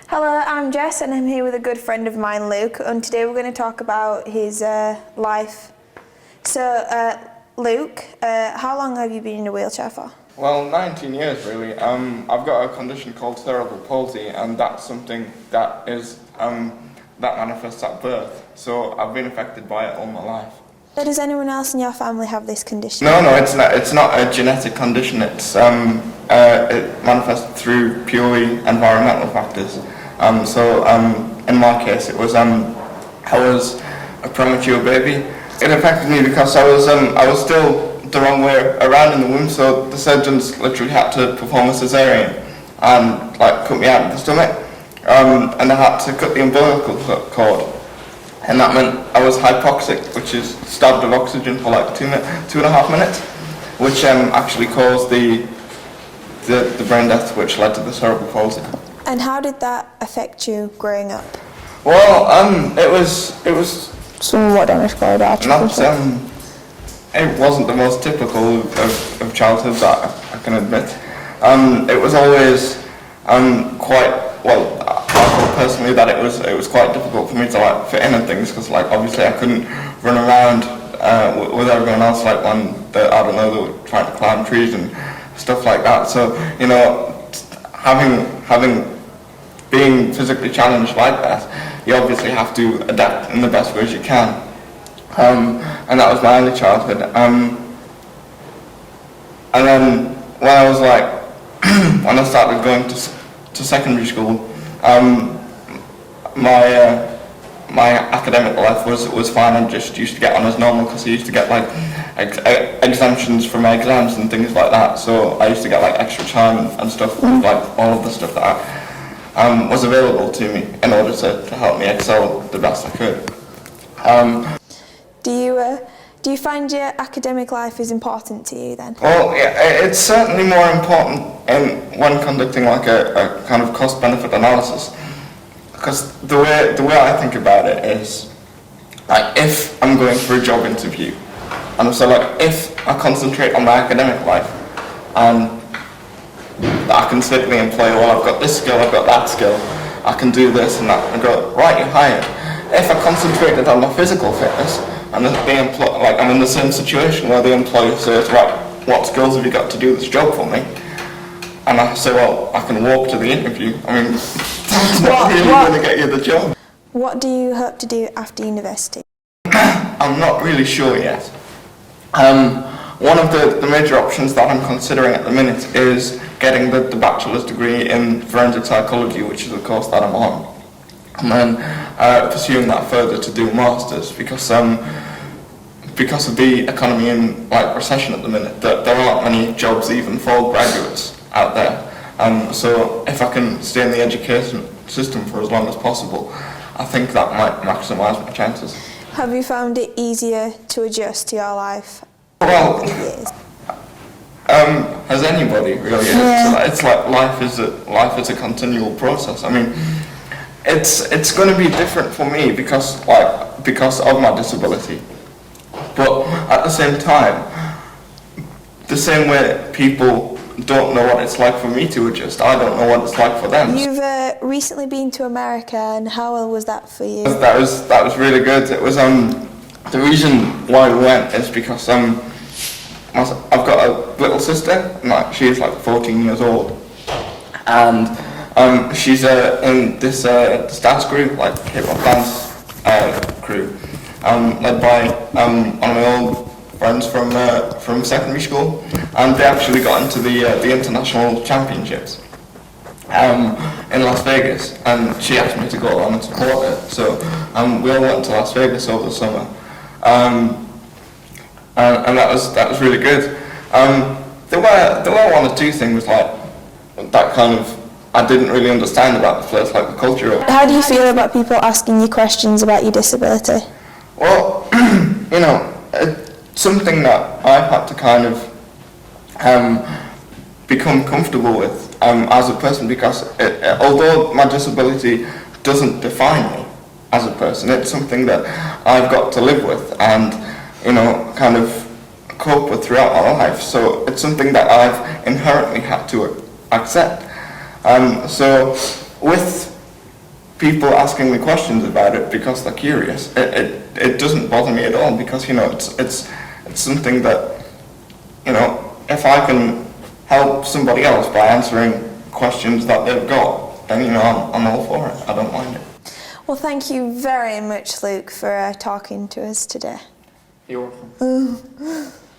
Hello, I'm Jess and I'm here with a good friend of mine, Luke, and today we're going to talk about his life. So, Luke, how long have you been in a wheelchair for? Well, 19 years really. I've got a condition called cerebral palsy, and that's something that is that manifests at birth. So I've been affected by it all my life. Does anyone else in your family have this condition? No, it's not. It's not a genetic condition. It's it manifests through purely environmental factors. In my case, it was I was a premature baby. It affected me because I was still the wrong way around in the womb, so the surgeons literally had to perform a cesarean and cut me out of the stomach, and they had to cut the umbilical cord, and that meant I was hypoxic, which is starved of oxygen for 2.5 minutes, which actually caused the brain death, which led to the cerebral palsy. And how did that affect you growing up? Well, it was Somewhat described it wasn't the most typical of childhoods, I can admit. It was always quite, well, I thought personally that it was quite difficult for me to fit in and things, because obviously I couldn't run around with everyone else when they were trying to climb trees and stuff like that. So, being physically challenged like that, you obviously have to adapt in the best ways you can. And that was my early childhood. And then when I was when I started going to secondary school, my academic life was fine. I just used to get on as normal because I used to get exemptions from my exams and things like that. So I used to get extra time and stuff, all of the stuff that was available to me in order to help me excel the best I could. Do you find your academic life is important to you then? Well, yeah, it's certainly more important when conducting a kind of cost-benefit analysis, because the way I think about it is if I'm going for a job interview, and so if I concentrate on my academic life and I can safely employ, well, I've got this skill, I've got that skill, I can do this and that, and go, right, you're hired. If I concentrated on my physical fitness, and I'm in the same situation where the employer says, right, what skills have you got to do this job for me? And I say, well, I can walk to the interview. I mean, that's not really going to get you the job. What do you hope to do after university? I'm not really sure yet. One of the major options that I'm considering at the minute is getting the bachelor's degree in forensic psychology, which is a course that I'm on, and then pursuing that further to do a master's, because of the economy in recession at the minute, there aren't many jobs even for graduates out there. So if I can stay in the education system for as long as possible, I think that might maximise my chances. Have you found it easier to adjust to your life? Well, has anybody really? Yeah. It's life is a continual process. I mean, it's going to be different for me because of my disability. But at the same time, the same way people don't know what it's like for me to adjust, I don't know what it's like for them. You've recently been to America, and how was that for you? That was really good. It was the reason why we went is because I've got a little sister, and she's 14 years old, and she's in this dance group, hip hop dance crew, led by one of my old friends from secondary school, and they actually got into the international championships in Las Vegas, and she asked me to go along and support her. So we all went to Las Vegas over the summer. And that was really good. There were one or two things that kind of I didn't really understand about the place, the culture. How do you feel about people asking you questions about your disability? Well, it's something that I've had to kind of become comfortable with as a person, because although my disability doesn't define me as a person, it's something that I've got to live with and kind of cope with throughout my life. So it's something that I've inherently had to accept. So with people asking me questions about it because they're curious. It doesn't bother me at all, because it's something that, if I can help somebody else by answering questions that they've got, then I'm all for it. I don't mind it. Well, thank you very much, Luke, for talking to us today. You're welcome.